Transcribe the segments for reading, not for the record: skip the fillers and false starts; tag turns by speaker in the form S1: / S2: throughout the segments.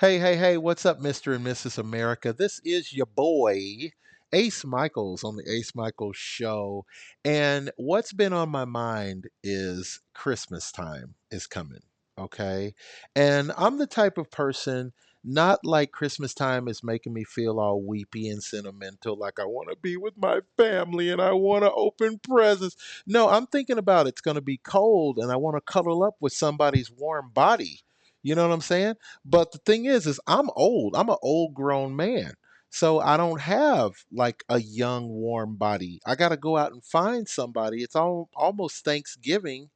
S1: Hey, hey, hey, what's up, Mr. and Mrs. America? This is your boy, Ace Micheals on the Ace Michaels Show. And what's been on my mind is Christmas time is coming, okay? And I'm the type of person, not like Christmas time is making me feel all weepy and sentimental, like I want to be with my family and I want to open presents. No, I'm thinking about it's going to be cold and I want to cuddle up with somebody's warm body. You know what I'm saying? But the thing is I'm old. I'm an old grown man. So I don't have like a young warm body. I got to go out and find somebody. It's almost Thanksgiving.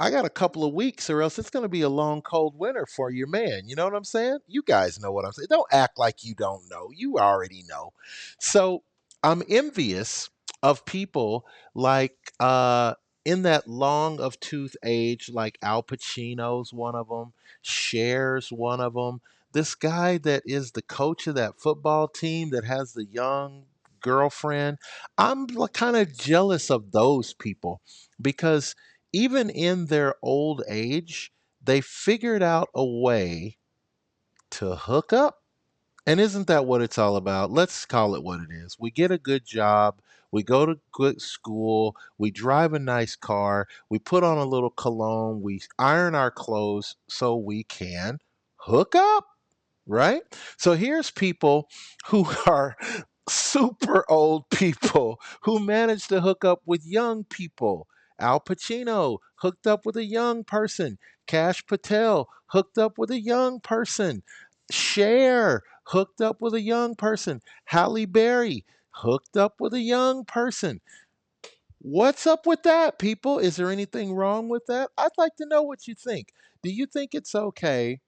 S1: I got a couple of weeks, or else it's going to be a long, cold winter for your man. You know what I'm saying? You guys know what I'm saying. Don't act like you don't know. You already know. So I'm envious of people like in that long of tooth age, like Al Pacino's one of them, Cher's one of them. This guy that is the coach of that football team that has the young girlfriend. I'm kind of jealous of those people because even in their old age, they figured out a way to hook up. And isn't that what it's all about? Let's call it what it is. We get a good job, we go to good school, we drive a nice car, we put on a little cologne, we iron our clothes so we can hook up, right? So here's people who are super old people who managed to hook up with young people. Al Pacino hooked up with a young person. Cash Patel hooked up with a young person. Cher hooked up with a young person. Halle Berry hooked up with a young person. What's up with that, people? Is there anything wrong with that? I'd like to know what you think. Do you think it's okay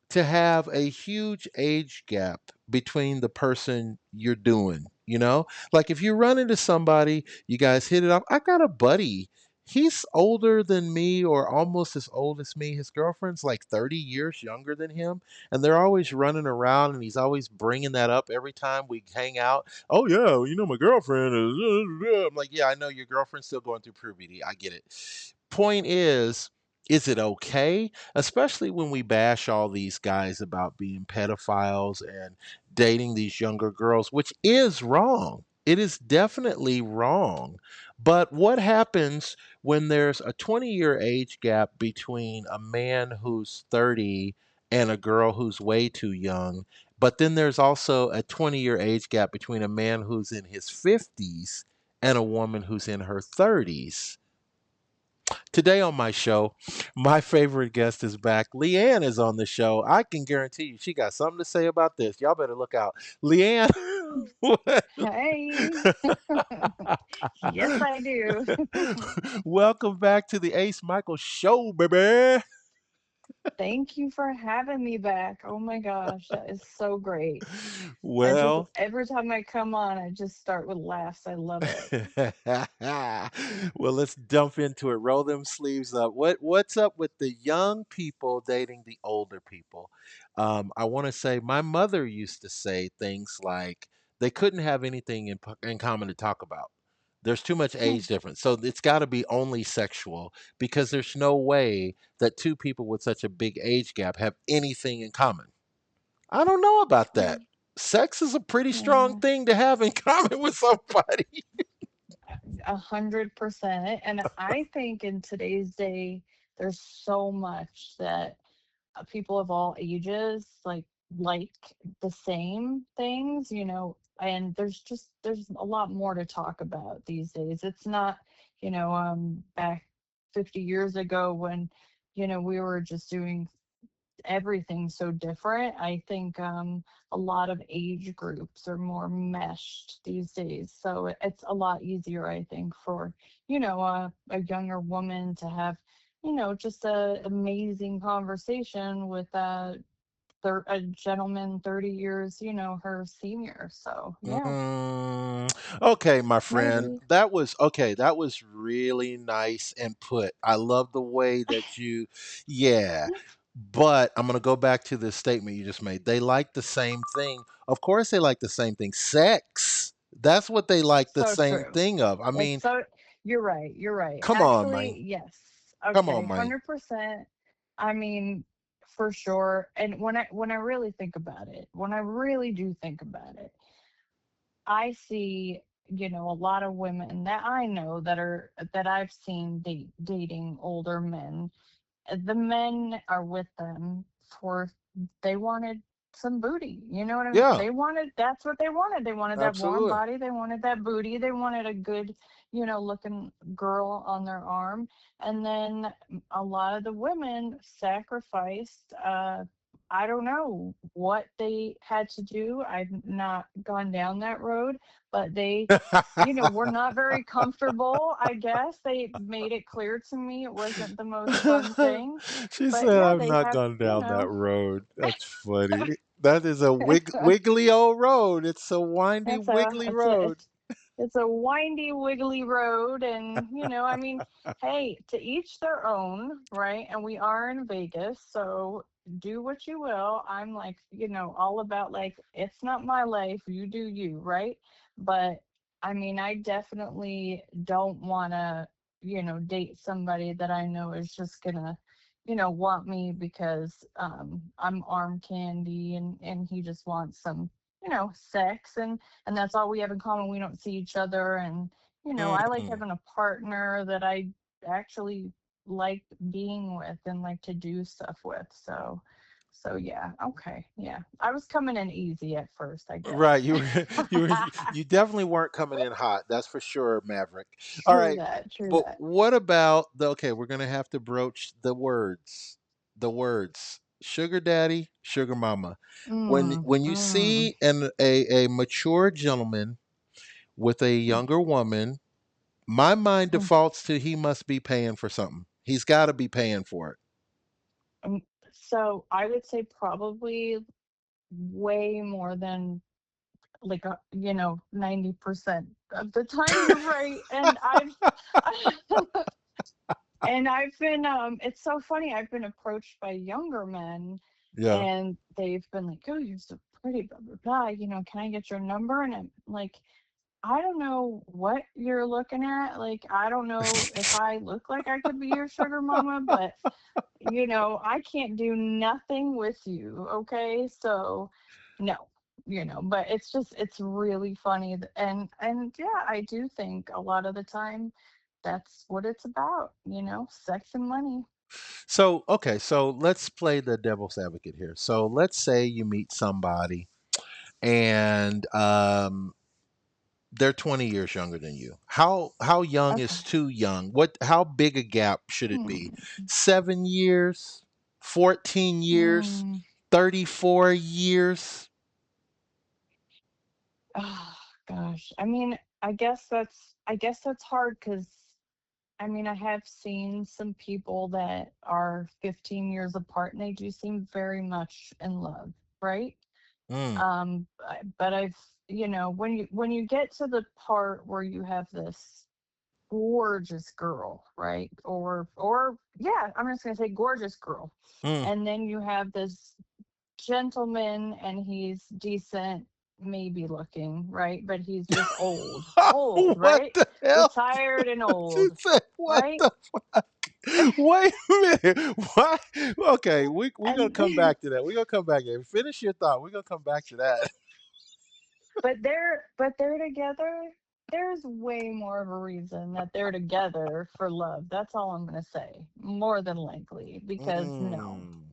S1: to have a huge age gap between the person you're doing, you know? Like if you run into somebody, you guys hit it off. I got a buddy. He's older than me or almost as old as me. His girlfriend's like 30 years younger than him, and they're always running around and he's always bringing that up every time we hang out. Oh yeah, well, my girlfriend is I'm like, "Yeah, I know your girlfriend's still going through puberty. I get it." Point is it okay? Especially when we bash all these guys about being pedophiles and dating these younger girls, which is wrong. It is definitely wrong. But what happens when there's a 20-year age gap between a man who's 30 and a girl who's way too young? But then there's also a 20-year age gap between a man who's in his 50s and a woman who's in her 30s. Today on my show, my favorite guest is back. Leanne is on the show. I can guarantee you she got something to say about this. Y'all better look out. Leanne,
S2: Hey. Yes, I do.
S1: welcome back to the Ace Michael Show, baby.
S2: Thank you for having me back. Oh my gosh, that is so great. I just
S1: Well,
S2: every time I come on, I just start with laughs. I love it.
S1: well, let's dump into it. Roll them sleeves up. What's up with the young people dating the older people? I want to say my mother used to say things like they couldn't have anything in common to talk about. There's too much
S2: Hmm.
S1: age difference, so it's got to be only sexual because there's no way that two people with such a big age gap have anything in common. I don't know about that.
S2: True.
S1: Sex is a pretty strong
S2: Yeah,
S1: thing to have in common with somebody.
S2: 100%. And I think in today's day, there's so much that people of all ages like the same things, and there's a lot more to talk about these days. It's not, back 50 years ago when, we were just doing everything so different. I think a lot of age groups are more meshed these days, so it's a lot easier, I think, for a younger woman to have just a amazing conversation with a gentleman 30 years her senior. So yeah,
S1: Mm, okay, my friend.
S2: maybe.
S1: That was okay. That was really nice and put. I love the way that you, yeah. But I'm going to go back to the statement you just made. They like the same thing. Of course, they like the same thing. Sex. That's what they like the
S2: So
S1: same
S2: true.
S1: thing of. I
S2: It's
S1: mean,
S2: so You're right. You're right.
S1: come on,
S2: Actually,
S1: man.
S2: yes.
S1: Come on,
S2: Okay,
S1: man.
S2: 100%. I mean, for sure. And when I really think about it, when I really do think about it, I see, a lot of women that I know that I've seen dating older men. The men are with them for, they wanted some booty. You know what I mean?
S1: Yeah,
S2: They wanted, that's what they wanted. They wanted that warm
S1: absolutely.
S2: body. They wanted that booty. They wanted a good, looking girl on their arm. And then a lot of the women sacrificed, I don't know what they had to do. I've not gone down that road, but they, were not very comfortable. I guess they made it clear to me it wasn't the most fun thing.
S1: She
S2: But
S1: said,
S2: yeah,
S1: "I've
S2: they
S1: not
S2: have,
S1: gone down that road." That's funny. That is a wiggly old road. It's a windy,
S2: it's a
S1: wiggly
S2: it's a
S1: road.
S2: it's a windy wiggly road, and I mean, hey, to each their own, right? And we are in Vegas, so do what you will. I'm like, all about, like, it's not my life, you do you, right? But I mean, I definitely don't want to, date somebody that I know is just gonna, want me because I'm arm candy, and he just wants some, sex, and that's all we have in common. We don't see each other, and I like
S1: Mm.
S2: having a partner that I actually like being with and like to do stuff with. So yeah, okay, yeah. I was coming in easy at first, I
S1: Right,
S2: guess.
S1: you were, you definitely weren't coming in hot. That's for sure, Maverick. All
S2: True
S1: right,
S2: that. True
S1: but
S2: that.
S1: what about the? Okay, we're gonna have to broach the words. The words: sugar daddy, sugar mama. When you
S2: Mm.
S1: see a mature gentleman with a younger woman, my mind
S2: Mm.
S1: defaults to he must be paying for something. He's got to be paying for it.
S2: So I would say probably way more than, like, 90% of the time. You're right. And I've and I've been, it's so funny, I've been approached by younger men,
S1: Yeah.
S2: and they've been like, "Oh, you're so pretty, blah blah blah, can I get your number?" And I'm like, I don't know what you're looking at. Like, I don't know if I look like I could be your sugar mama, but I can't do nothing with you. Okay. So no, but it's really funny. And yeah, I do think a lot of the time that's what it's about, sex and money.
S1: So, okay, so let's play the devil's advocate here. So, let's say you meet somebody and they're 20 years younger than you. How young
S2: Okay.
S1: is too young? What how big a gap should it be?
S2: Hmm.
S1: 7 years, 14 years,
S2: Mm.
S1: 34 years?
S2: Oh gosh. I mean, I guess that's hard because I mean, I have seen some people that are 15 years apart and they do seem very much in love, right?
S1: Mm,
S2: But when you get to the part where you have this gorgeous girl, right? Or yeah, I'm just gonna say gorgeous girl,
S1: mm.
S2: and then you have this gentleman, and he's decent, maybe looking, right? But he's just old,
S1: What
S2: right?
S1: the hell?
S2: Retired and
S1: She
S2: old,
S1: said, "What
S2: right?
S1: the Wait a minute. Why? Okay, we're gonna
S2: And
S1: come back to that. We're gonna come back to that. Finish your thought. We're gonna come back to that.
S2: but they're together. There's way more of a reason that they're together for love. That's all I'm gonna say. More than likely, because no,
S1: Mm.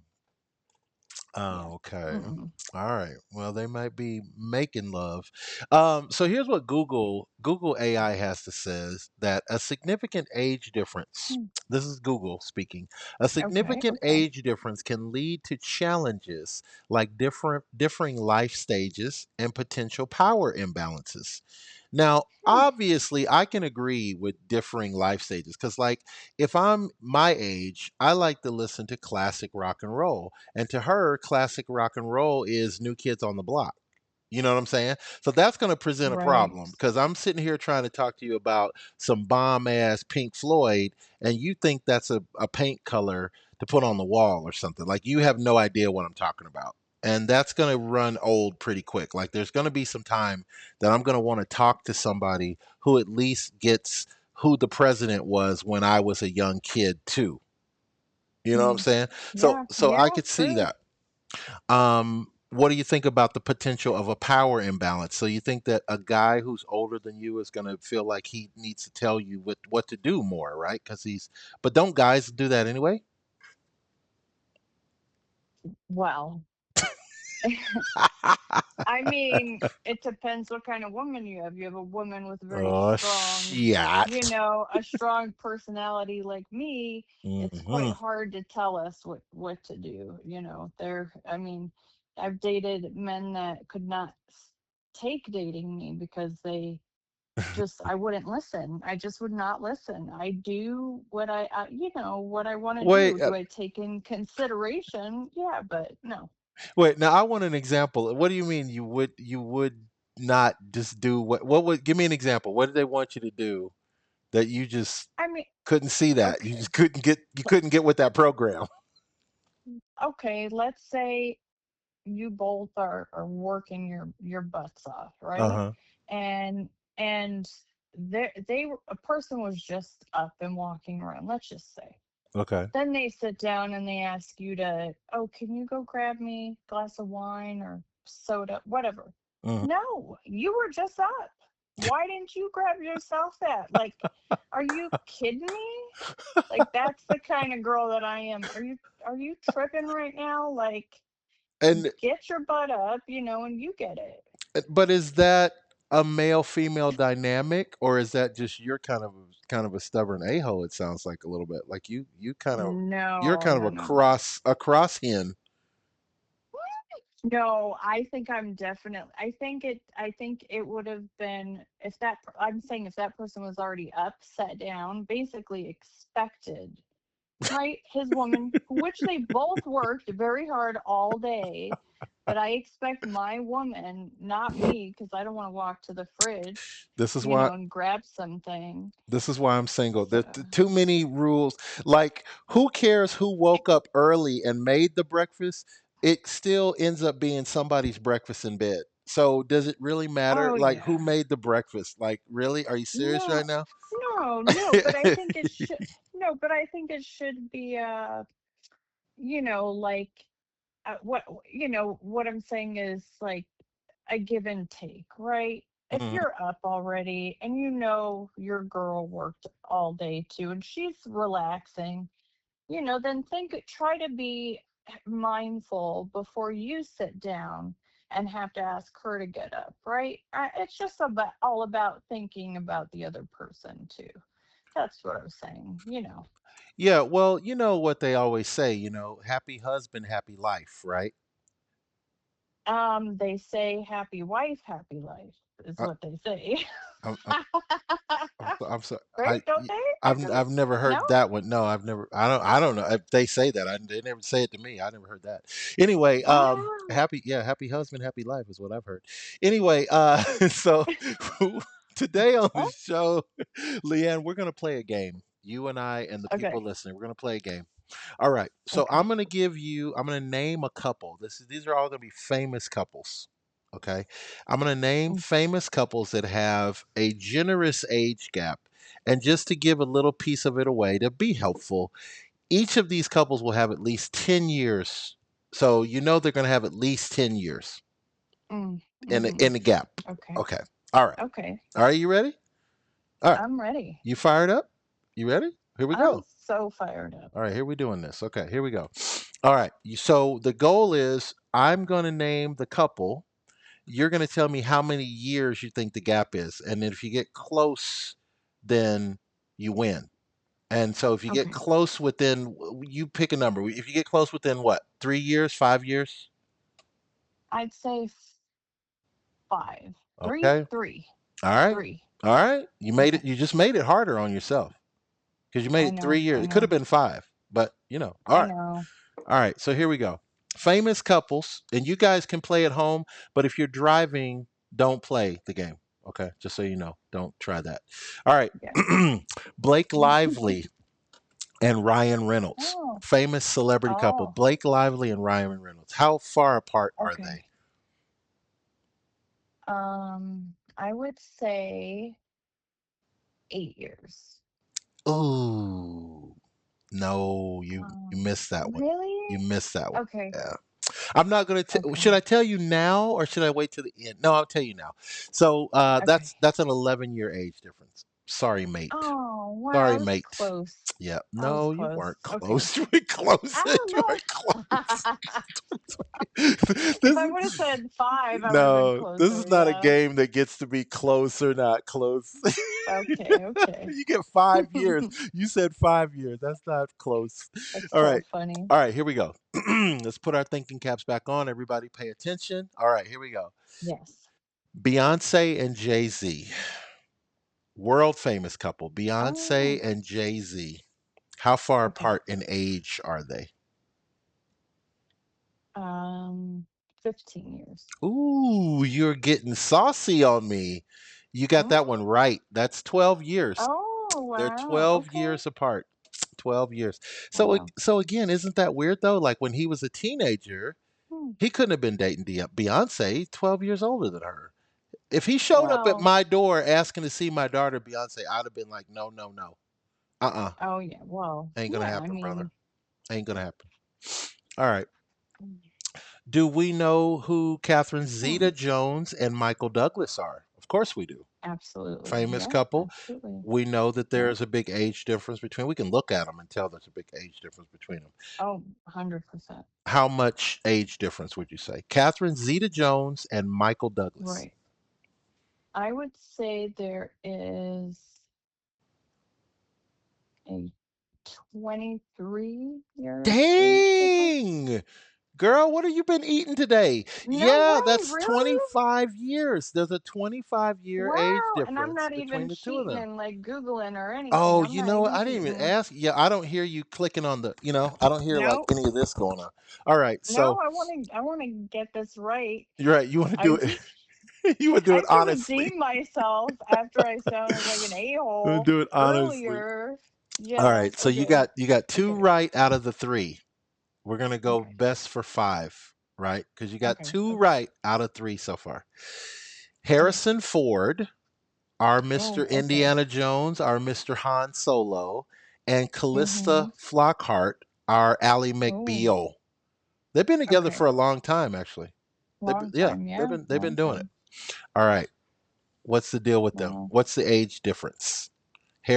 S2: yeah,
S1: Oh, okay.
S2: mm-mm.
S1: All right. Well, they might be making love. So here's what Google AI has to says that a significant age difference.
S2: Mm.
S1: This is Google speaking. A
S2: Okay,
S1: significant
S2: okay.
S1: age difference can lead to challenges like differing life stages and potential power imbalances. Now,
S2: Hmm.
S1: obviously, I can agree with differing life stages because, like, if I'm my age, I like to listen to classic rock and roll. And to her, classic rock and roll is New Kids on the Block. You know what I'm saying? So that's going to present a
S2: Right.
S1: problem because I'm sitting here trying to talk to you about some bomb ass Pink Floyd, and you think that's a paint color to put on the wall or something. Like you have no idea what I'm talking about. And that's going to run old pretty quick. Like there's going to be some time that I'm going to want to talk to somebody who at least gets who the president was when I was a young kid, too. You know what I'm
S2: Mm.
S1: saying? So
S2: Yeah,
S1: so I
S2: yeah,
S1: could see
S2: true.
S1: that. What do you think about the potential of a power imbalance? So you think that a guy who's older than you is going to feel like he needs to tell you what to do more, right? Because but don't guys do that anyway?
S2: Well, I mean, it depends what kind of woman you have. You have a woman with very
S1: Oh,
S2: strong,
S1: shit.
S2: a strong personality like me. It's quite
S1: Hmm.
S2: hard to tell us what to do. I mean, I've dated men that could not take dating me because I wouldn't listen. I just would not listen. I do what I want to
S1: Wait,
S2: do. Do I take in consideration? Yeah, but no.
S1: wait. Now I want an example. What do you mean you would not just do what would give me an example? What did they want you to do that you just
S2: I mean,
S1: couldn't see that? You
S2: okay.
S1: just couldn't get with that program.
S2: Okay, let's say you both are working your butts off,
S1: Uh
S2: right?
S1: huh.
S2: And and a person was just up and walking around, let's just say.
S1: Okay.
S2: Then they sit down and they ask you to, oh, can you go grab me a glass of wine or soda, whatever.
S1: Mhm.
S2: No, you were just up. Why didn't you grab yourself that? Like, are you kidding me? Like, that's the kind of girl that I am. Are you tripping right now? Like,
S1: And
S2: get your butt up, and you get it.
S1: but is that a male female dynamic, or is that just you're kind of a stubborn a hole? It sounds like a little bit like you're
S2: No,
S1: kind of
S2: no,
S1: a
S2: no, no.
S1: cross hen.
S2: No, I think it would have been, I'm saying if that person was already up, sat down, basically expected, right? His woman, which they both worked very hard all day, but I expect my woman, not me, because I don't want to walk to the fridge,
S1: This is why
S2: and grab something.
S1: this is why I'm single.
S2: So,
S1: There's too many rules. Like, who cares who woke up early and made the breakfast? It still ends up being somebody's breakfast in bed. So does it really matter?
S2: oh
S1: Like, who
S2: yeah.
S1: made the breakfast? Like, really? Are you serious right
S2: No,
S1: now?
S2: no, no, but I think it should no, but I think it should be like what I'm saying is like a give and take, right? If
S1: Mhm.
S2: you're up already and your girl worked all day too and she's relaxing, then try to be mindful before you sit down and have to ask her to get up, right? It's just all about thinking about the other person too. That's what I was saying.
S1: Yeah, well, you know what they always say, happy husband, happy life, right?
S2: They say happy wife, happy life is
S1: I,
S2: what they say.
S1: I'm, I'm sorry.
S2: Right? Don't they? I
S1: I've
S2: could be.
S1: I've never
S2: No?
S1: heard that one. No, I've never. I don't know if they say that. They never say it to me. I never heard that. Anyway,
S2: Wow.
S1: happy husband, happy life is what I've heard. Anyway, so today on the
S2: Oh,
S1: show, Leanne, we're gonna play a game. You and I and the
S2: okay.
S1: people listening, we're gonna play a game. All right. So
S2: Okay.
S1: I'm gonna name a couple. These are all gonna be famous couples. Okay. I'm gonna name
S2: Mm,
S1: famous couples that have a generous age gap. And just to give a little piece of it away to be helpful, each of these couples will have at least 10 years. So they're gonna have at least 10 years
S2: mm,
S1: in
S2: mhm.
S1: the gap.
S2: Okay.
S1: Okay. All right.
S2: Okay.
S1: All right, you ready? All right.
S2: I'm ready.
S1: You fired up? You ready? Here we
S2: I'm
S1: go.
S2: so fired up.
S1: All right, here we doing this. Okay, here we go. All right. So the goal is I'm going to name the couple. You're going to tell me how many years you think the gap is, and then if you get close, then you win. And so if you get
S2: Okay.
S1: close within, you pick a number. If you get close within what, 3 years, 5 years?
S2: I'd say five. Three,
S1: Okay.
S2: three,
S1: All right.
S2: three.
S1: All right. You made
S2: Okay.
S1: it. You just made it harder on yourself because you made
S2: I
S1: it three
S2: know.
S1: years.
S2: I
S1: It could have
S2: know.
S1: been five, but all
S2: I
S1: right.
S2: know.
S1: All right, so here we go. Famous couples, and you guys can play at home, but if you're driving, don't play the game. Okay, just so you know, don't try that. All right,
S2: Yeah.
S1: Blake Lively and Ryan Reynolds,
S2: Oh.
S1: famous celebrity couple.
S2: Oh.
S1: Blake Lively and Ryan Reynolds. How far apart are
S2: Okay.
S1: they?
S2: I would say 8 years.
S1: Ooh, No, you missed that one.
S2: Really?
S1: You missed that one.
S2: Okay.
S1: Yeah. I'm not going to. Should
S2: Okay.
S1: I tell you now or should I wait till the end? No, I'll tell you now. So
S2: Okay.
S1: that's an 11-year age difference. Sorry, mate.
S2: Oh, wow.
S1: Sorry,
S2: I was
S1: mate.
S2: close.
S1: Yeah.
S2: I was
S1: No, you
S2: close.
S1: weren't
S2: Okay.
S1: close. You were close.
S2: I
S1: You weren't
S2: don't know.
S1: close.
S2: If
S1: this
S2: I would have said five, I would have been
S1: no, this is
S2: closer.
S1: not a
S2: Yeah.
S1: game that gets to be close or not close.
S2: Okay. Okay.
S1: You get 5 years. You said 5 years. That's not close.
S2: That's
S1: All
S2: so
S1: right.
S2: funny.
S1: All right, here we go. Let's put our thinking caps back on. Everybody pay attention. All right, here we go.
S2: Yes.
S1: Beyonce and Jay Z, world famous couple. Beyonce
S2: Oh,
S1: and Jay Z. How far
S2: okay.
S1: apart in age are they?
S2: Um, 15 years.
S1: Ooh, you're getting saucy on me. You got that one
S2: Mm.
S1: right. That's 12 years.
S2: Oh,
S1: They're
S2: wow.
S1: 12
S2: Okay.
S1: years apart. 12 years. So
S2: Wow.
S1: so again, isn't that weird though? Like when he was a teenager,
S2: Hmm.
S1: he couldn't have been dating Beyonce, 12 years older than her. If he showed up at
S2: Well,
S1: my door asking to see my daughter Beyonce, I'd have been like, no, no, no. Uh-uh.
S2: oh, yeah. Well,
S1: Ain't gonna
S2: yeah. I
S1: happen, brother.
S2: mean,
S1: Ain't gonna happen. All right.
S2: mm,
S1: Do we know who Catherine Zeta
S2: hmm,
S1: Jones and Michael Douglas are? Of course we do.
S2: absolutely.
S1: Famous
S2: Yeah,
S1: couple.
S2: absolutely.
S1: We know that
S2: Yeah.
S1: there's a big age difference between. We can look at them and tell there's a big age difference between them.
S2: Oh, 100%.
S1: How much age difference would you say? Catherine Zeta Jones and Michael Douglas.
S2: Right. I would say there is a 23 year age difference.
S1: Dang! Girl, what have you been eating today?
S2: No
S1: Yeah,
S2: way,
S1: that's
S2: really?
S1: 25 years. There's a 25-year age
S2: Wow. And I'm
S1: difference
S2: not
S1: between
S2: even
S1: the two of
S2: cheating
S1: them.
S2: and like Googling or anything.
S1: Oh,
S2: I'm
S1: you
S2: not
S1: know what?
S2: even
S1: I didn't even
S2: cheating.
S1: ask. Yeah, I don't hear you clicking on I don't hear like
S2: No,
S1: any of this going on. All right,
S2: no,
S1: so
S2: I want to get this right.
S1: you're right. You want to
S2: I
S1: do
S2: do,
S1: it. You would do
S2: I
S1: it
S2: have to
S1: honestly.
S2: redeem myself after I sounded like an
S1: You would
S2: a-hole
S1: do it honestly.
S2: earlier.
S1: All
S2: Yeah,
S1: right, so
S2: okay.
S1: you got two
S2: Okay.
S1: right out of the three. We're gonna go
S2: Okay.
S1: best for five, right? Because you got
S2: Okay.
S1: two
S2: Okay.
S1: right out of three so far.
S2: Okay.
S1: Harrison Ford, our Mr.
S2: Oh, okay.
S1: Indiana Jones, our Mr. Han Solo, and
S2: Mm-hmm.
S1: Callista Flockhart, our Ally
S2: Oh,
S1: McBeal. They've been together for
S2: okay.
S1: a long time, actually.
S2: Long
S1: Yeah,
S2: time. Yeah,
S1: they've been
S2: long
S1: doing it.
S2: time.
S1: All right, what's the deal with them?
S2: Wow.
S1: What's the age difference?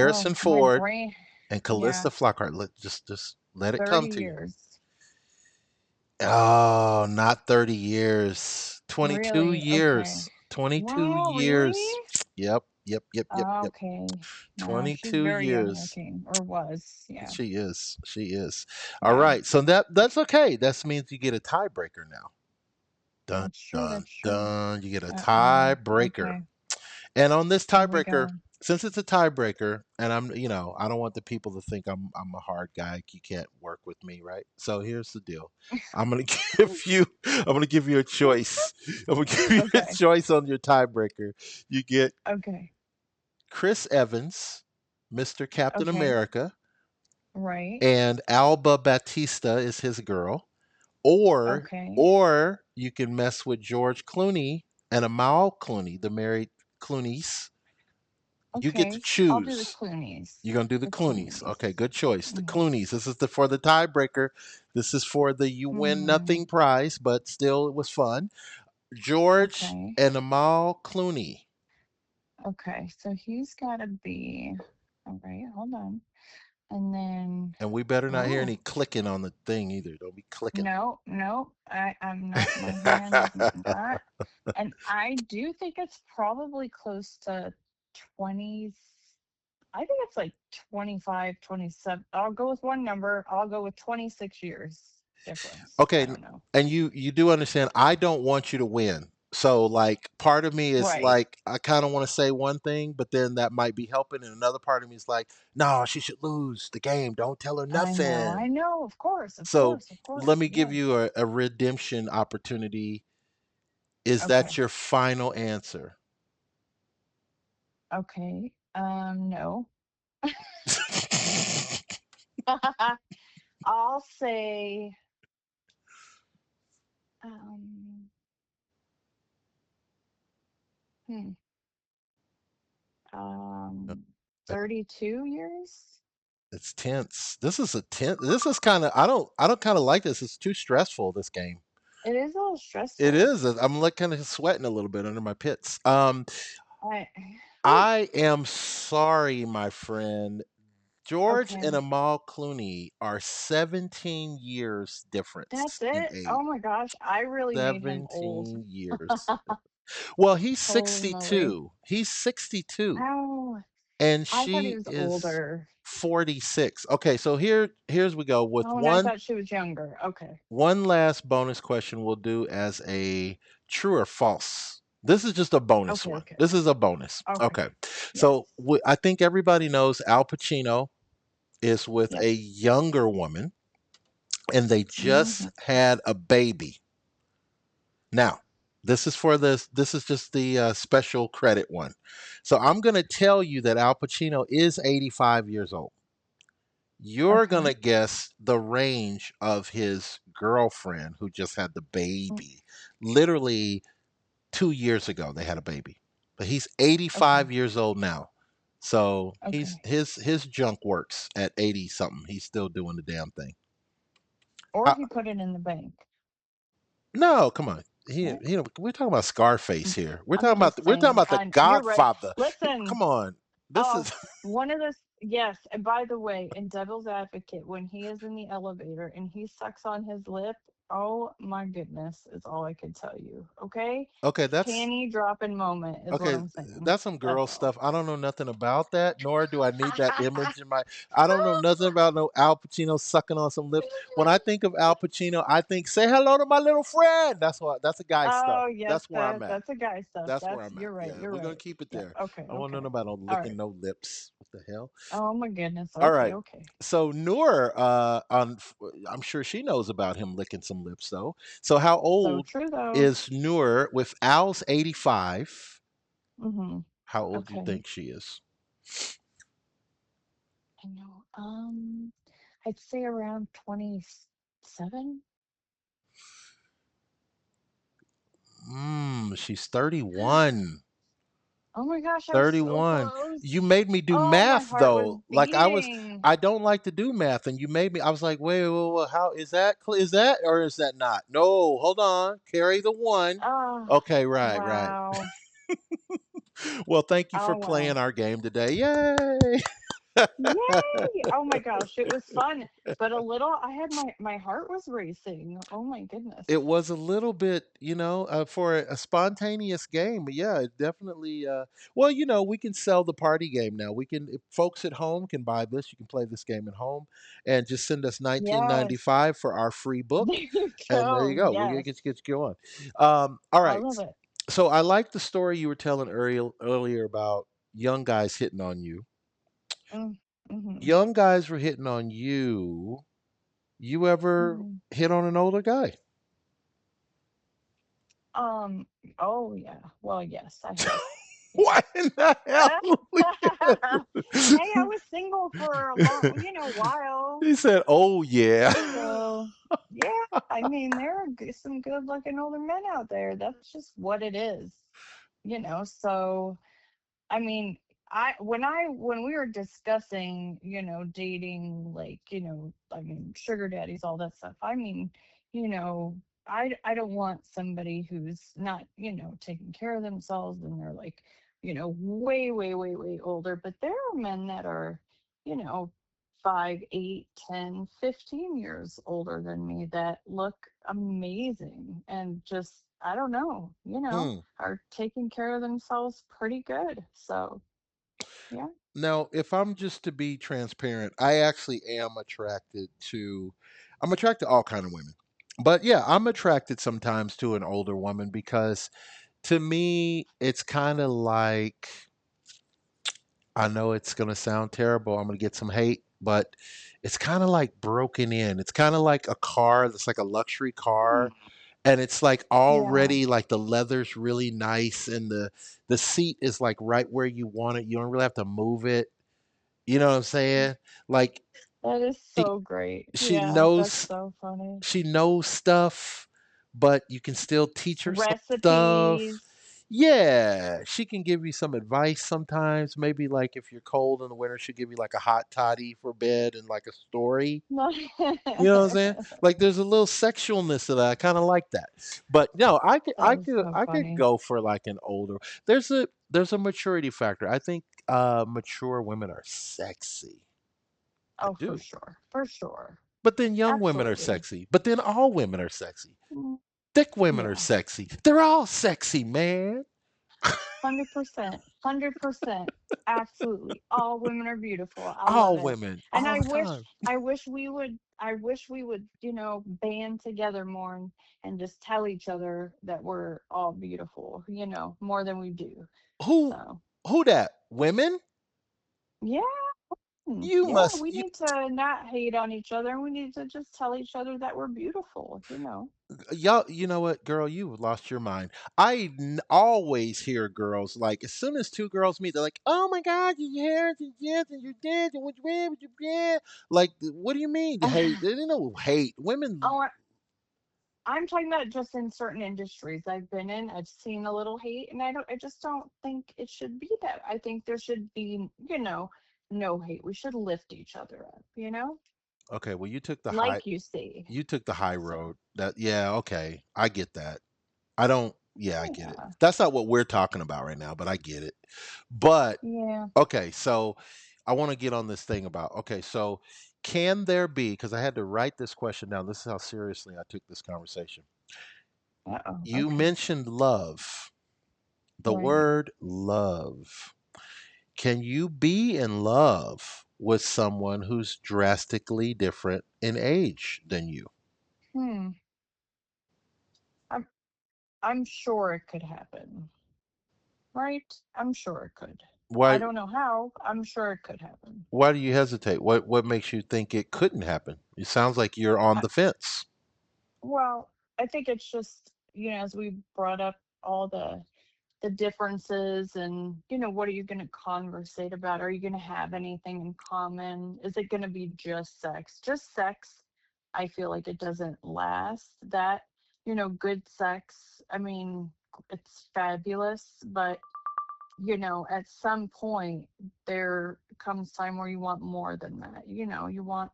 S2: Oh,
S1: Harrison
S2: my
S1: Ford
S2: brain.
S1: and
S2: Yeah,
S1: Callista Flockhart. Just let it
S2: 30
S1: come to you.
S2: years.
S1: Oh, not 30 years. 22
S2: Really? Okay.
S1: years. 22
S2: Wow, really?
S1: years. Yep.
S2: Okay. Wow, she's
S1: 22
S2: very young
S1: years.
S2: looking, or was. Yeah.
S1: She is. She is. All
S2: Yeah.
S1: right. So that's okay. That means you get a tiebreaker now. Dun
S2: That's true.
S1: dun
S2: That's true.
S1: dun. You get a
S2: Uh-oh.
S1: tiebreaker.
S2: Okay.
S1: And on this
S2: Here we
S1: tiebreaker,
S2: go.
S1: since it's a tiebreaker, and I don't want the people to think I'm a hard guy. You can't work with me, right? So here's the deal. I'm gonna give you a choice. I'm gonna give you a
S2: Okay.
S1: choice on your tiebreaker. You get
S2: Okay.
S1: Chris Evans, Mr. Captain
S2: Okay.
S1: America,
S2: Right.
S1: and Alba Batista is his girl, or
S2: Okay.
S1: or you can mess with George Clooney and Amal Clooney, the married Clooney's. You get to
S2: Okay. I'll do the
S1: choose.
S2: Clooney's.
S1: You're gonna do the
S2: The
S1: Clooney's.
S2: Clooney's.
S1: Okay, good choice. The
S2: Mm-hmm.
S1: Clooney's. This is for the tiebreaker. This is for the you win
S2: Mm-hmm.
S1: nothing prize, but still it was fun. George
S2: Okay.
S1: and Amal Clooney.
S2: Okay. So he's got to be. All right. Hold on. And then.
S1: And we better not hear
S2: Oh.
S1: any clicking on the thing either. Don't be clicking.
S2: No, no, I'm not, my hand is not. And I do think it's probably close to 20. I think it's like 25, 27. I'll go with one number. I'll go with 26 years difference. I
S1: Okay,
S2: don't know.
S1: and you do understand I don't want you to win. So like part of me is
S2: Right.
S1: like I kind of want to say one thing, but then that might be helping and another part of me is like, "No, she should lose the game. Don't tell her
S2: I know.
S1: nothing."
S2: I know. Of course. Of
S1: So,
S2: course. Of
S1: let
S2: course.
S1: me give
S2: Yes.
S1: you a redemption opportunity. Is that
S2: Okay.
S1: your final answer?
S2: Okay. No. I'll say, um, hmm, um, 32 years.
S1: It's tense. This is a tense. This is kind of. I don't kind of like this. It's too stressful. This game.
S2: It is a little
S1: It
S2: stressful.
S1: is. I'm like kind of sweating a little bit under my pits.
S2: I whew,
S1: I am sorry, my friend. George and
S2: okay.
S1: Amal Clooney are 17 years
S2: That's
S1: difference in
S2: it.
S1: age.
S2: Oh my gosh, I really made him old.
S1: 17 years. Well, he's
S2: Holy moly.
S1: 62. He's 62
S2: Oh,
S1: and
S2: I thought he
S1: she
S2: was
S1: is
S2: older.
S1: 46. Okay, so here's we go with
S2: Oh, and I thought she was younger. Okay.
S1: one last bonus question we'll do as a true or false. This is just a bonus
S2: Okay,
S1: one.
S2: okay.
S1: This is a bonus.
S2: Okay.
S1: Okay.
S2: Yes.
S1: So I think everybody knows Al Pacino is with
S2: Yep.
S1: a younger woman and they just
S2: Hmm.
S1: had a baby. Now, this is just the special credit one. So I'm going to tell you that Al Pacino is 85 years old. You're going
S2: Okay.
S1: to guess the range of his girlfriend who just had the
S2: Mm,
S1: baby. Literally 2 years ago they had a baby. But he's 85
S2: okay.
S1: years old now. So he's
S2: Okay.
S1: his junk works at 80 something. He's still doing the damn thing.
S2: Or
S1: How,
S2: he put it in the bank,
S1: no, come on.
S2: right?
S1: We're talking about Scarface here.
S2: I'm just
S1: We're talking
S2: saying.
S1: about the
S2: You're right.
S1: Godfather.
S2: Listen,
S1: Come on. This
S2: oh,
S1: is
S2: one of the yes, and by the way, in Devil's Advocate, when he is in the elevator and he sucks on his lip, oh my goodness, is all I could tell you. Okay?
S1: okay.
S2: Panty dropping moment is what
S1: Okay.
S2: I'm saying.
S1: That's some girl
S2: That's all.
S1: stuff. I don't know nothing about that, nor do I need that image in my. I don't know nothing about no Al Pacino sucking on some lips. When I think of Al Pacino, I think say hello to my little friend. That's what. That's a guy stuff.
S2: Oh yes,
S1: That's where I'm at.
S2: that's a guy stuff.
S1: That's where
S2: That's
S1: I'm at.
S2: you're right.
S1: Yeah,
S2: You're
S1: we're gonna
S2: right.
S1: keep it
S2: Yep.
S1: there.
S2: Okay.
S1: I want to know
S2: Okay.
S1: about no
S2: All
S1: licking
S2: right.
S1: no lips. What the hell?
S2: Oh my goodness.
S1: All
S2: Okay.
S1: right.
S2: Okay.
S1: So Noor, I'm sure she knows about him licking some lips though. So how
S2: So
S1: old
S2: true though.
S1: is Noor with Al's 85?
S2: Mm-hmm.
S1: How old do you
S2: Okay.
S1: think she is?
S2: I know. I'd say around 27.
S1: She's 31.
S2: Oh my gosh, I was so
S1: 31.
S2: close.
S1: You made me do
S2: Oh, my
S1: math
S2: heart was
S1: though.
S2: beating.
S1: I don't like to do math and you made me I was like, wait, how is that is that or is that not? No, hold on. Carry the one.
S2: Oh,
S1: Okay, right.
S2: wow.
S1: Well, thank you for
S2: Oh,
S1: playing
S2: wow.
S1: our game today. Yay!
S2: Yay! Oh my gosh, it was fun, but a little I had my heart was racing. Oh my goodness.
S1: It was a little bit, for a spontaneous game. But yeah, it definitely. Well, we can sell the party game now. We can, if folks at home can buy this. You can play this game at home, and just send us nineteen ninety
S2: Yes.
S1: five for our free book,
S2: There you
S1: and there you
S2: go.
S1: go. We're gonna
S2: Yes.
S1: get you going. All
S2: I
S1: right.
S2: love it.
S1: So I like the story you were telling earlier about young guys hitting on you.
S2: Mm, mhm.
S1: Young guys were hitting on you. You ever
S2: Mhm.
S1: hit on an older guy?
S2: Um, oh yeah. Well, yes, I have. Yes.
S1: What in the hell?
S2: Hey, I was single for a long, while.
S1: He said, "Oh yeah."
S2: So, yeah, I mean, there are some good looking older men out there. That's just what it is, So, I mean, when we were discussing, dating, like, I mean, sugar daddies, all that stuff. I mean, you know, I don't want somebody who's not, taking care of themselves and they're like, way, way, way, way older. But there are men that are, you know, 5, 8, 10, 15 years older than me that look amazing and just, I don't know,
S1: Hmm.
S2: are taking care of themselves pretty good. So, yeah.
S1: Now, if I'm just to be transparent, I actually am attracted to. I'm attracted to all kind of women, but yeah, I'm attracted sometimes to an older woman because to me, it's kind of like. I know it's gonna sound terrible. I'm gonna get some hate, but it's kind of like broken in. It's kind of like a car that's like a luxury car and it's like
S2: Yeah.
S1: already like the leather's really nice and the seat is like right where you want it. You don't really have to move it. You know what I'm saying? Like
S2: That is
S1: she
S2: so great.
S1: she
S2: Yeah, that's
S1: knows
S2: so funny.
S1: she knows stuff, but you can still teach her some stuff.
S2: Recipes.
S1: Yeah, she can give you some advice sometimes. Maybe like if you're cold in the winter, she'll give you like a hot toddy for bed and like a story. You know what I'm saying? Like there's a little sexualness to that. I kind of like that. But no,
S2: That is so
S1: I could
S2: funny.
S1: go for like an older. There's a maturity factor. I think mature women are sexy. I
S2: Oh, for
S1: do.
S2: sure. For sure.
S1: But then young women are
S2: Absolutely.
S1: sexy. But then all women are sexy.
S2: Mm,
S1: Thick women are
S2: yeah.
S1: sexy. They're all sexy, man.
S2: 100%. 100%. Absolutely. All women are beautiful. I love
S1: All
S2: it.
S1: women,
S2: And
S1: all the time.
S2: I wish we would, band together more and just tell each other that we're all beautiful, more than we do.
S1: Who
S2: So,
S1: who that? Women?
S2: yeah.
S1: You
S2: Yeah,
S1: must
S2: we
S1: you
S2: need to not hate on each other. We need to just tell each other that we're beautiful.
S1: y'all, you know what, girl, you've lost your mind. Always hear girls like as soon as two girls meet, they're like, "Oh my God, your hair and yes, and you're dead, and what you wear, what you wear." Like, what do you mean hate? They don't know hate. Women.
S2: Oh, I'm talking about just in certain industries I've been in. I've seen a little hate, and I just don't think it should be that. I think there should be, no hate. We should lift each other up,
S1: Okay, well,
S2: like you see.
S1: you took the high
S2: So,
S1: road. That yeah, okay, I get that. I don't. Yeah, I get it.
S2: yeah,
S1: That's not what we're talking about right now, but I get it. But
S2: yeah.
S1: okay, so I want to get on this thing about okay, so can there be, because I had to write this question down. This is how seriously I took this conversation.
S2: Uh-oh.
S1: You
S2: Okay.
S1: mentioned love, the
S2: Right.
S1: word love. Can you be in love with someone who's drastically different in age than you?
S2: Hmm. I'm I'm sure it could happen. Right? I'm sure it could. I
S1: Why
S2: don't know how. I'm sure it could happen.
S1: why do you hesitate? What makes you think it couldn't happen? It sounds like you're on
S2: I,
S1: the fence.
S2: well, I think it's just, as we brought up all the differences and what are you going to conversate about, are you going to have anything in common, is it going to be just sex? I feel like it doesn't last. That good sex, I mean, it's fabulous, but at some point there comes time where you want more than that. You want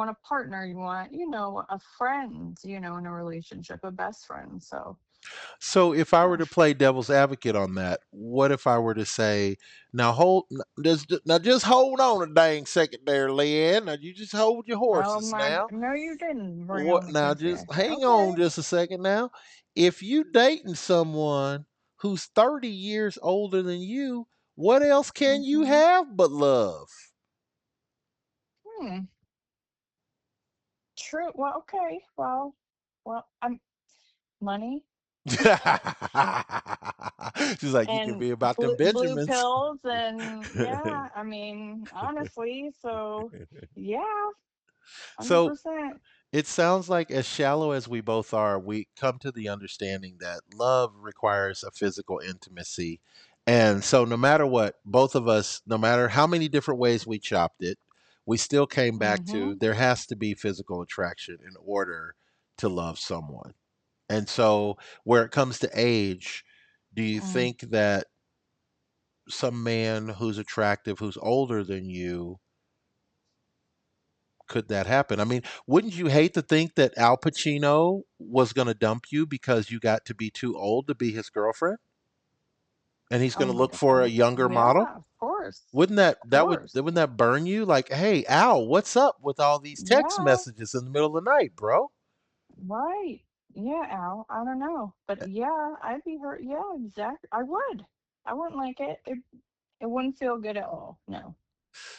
S2: a partner, you want a friend, in a relationship, a best friend. So
S1: So if I were
S2: yeah.
S1: to play devil's advocate on that, what if I were to say, now just hold on a dang second there, Leanne. Now you just hold your
S2: Oh
S1: horses
S2: my
S1: now.
S2: no, you didn't bring
S1: What
S2: on the
S1: now
S2: country
S1: just
S2: accent.
S1: hang on
S2: Okay.
S1: just a second now. If you dating someone who's 30 years older than you, what else can you
S2: Hmm.
S1: have but love?
S2: Hmm. True. Well, okay. Well, I'm money
S1: She's like, you can
S2: and
S1: be about them
S2: blue
S1: Benjamins.
S2: pills, and yeah, I mean, honestly, so yeah,
S1: So
S2: 100%.
S1: it sounds like, as shallow as we both are, we come to the understanding that love requires a physical intimacy. And so, no matter what, both of us, no matter how many different ways we chopped it, we still came back to
S2: Hmm.
S1: there has to be physical attraction in order to love someone. And so, where it comes to age, do you
S2: Mm.
S1: think that some man who's attractive, who's older than you, could that happen? I mean, wouldn't you hate to think that Al Pacino was going to dump you because you got to be too old to be his girlfriend, and he's
S2: Oh
S1: going to
S2: my
S1: look for a
S2: God.
S1: younger model?
S2: Yeah, of course.
S1: Wouldn't
S2: Of course.
S1: wouldn't that burn you? Like, hey, Al, what's up with all these text
S2: Yeah,
S1: messages in the middle of the night, bro?
S2: right. Yeah, Al. I don't know. But yeah, I'd be hurt. Yeah, exactly. I would. I wouldn't like it. It wouldn't feel good at all. No.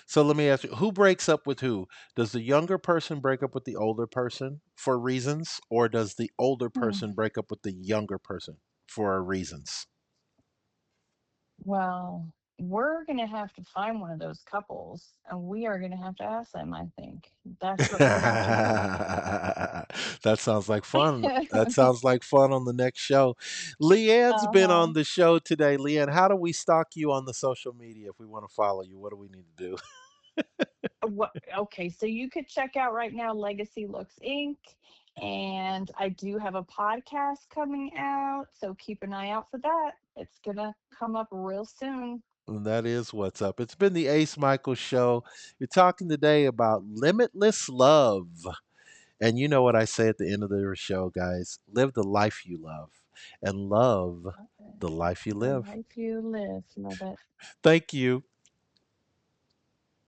S1: So let me ask you, who breaks up with who? Does the younger person break up with the older person for reasons, or does the older
S2: Hmm.
S1: person break up with the younger person for reasons?
S2: Well, we're going to have to find one of those couples and we are going to have to ask them, I think. That's what we have to do.
S1: That sounds like fun. That sounds like fun on the next show. Leanne's been
S2: Uh-huh.
S1: on the show today. Leanne, how do we stalk you on the social media if we want to follow you? What do we need to do?
S2: What? Okay, so you could check out right now Legacy Looks Inc. And I do have a podcast coming out, so keep an eye out for that. It's gonna come up real soon.
S1: And that is what's up. It's been the Ace Michael Show. We're talking today about limitless love. And you know what I say at the end of the show, guys: live the life you love and love
S2: Love it.
S1: the life you
S2: The
S1: live.
S2: life you live. Love it.
S1: Thank you.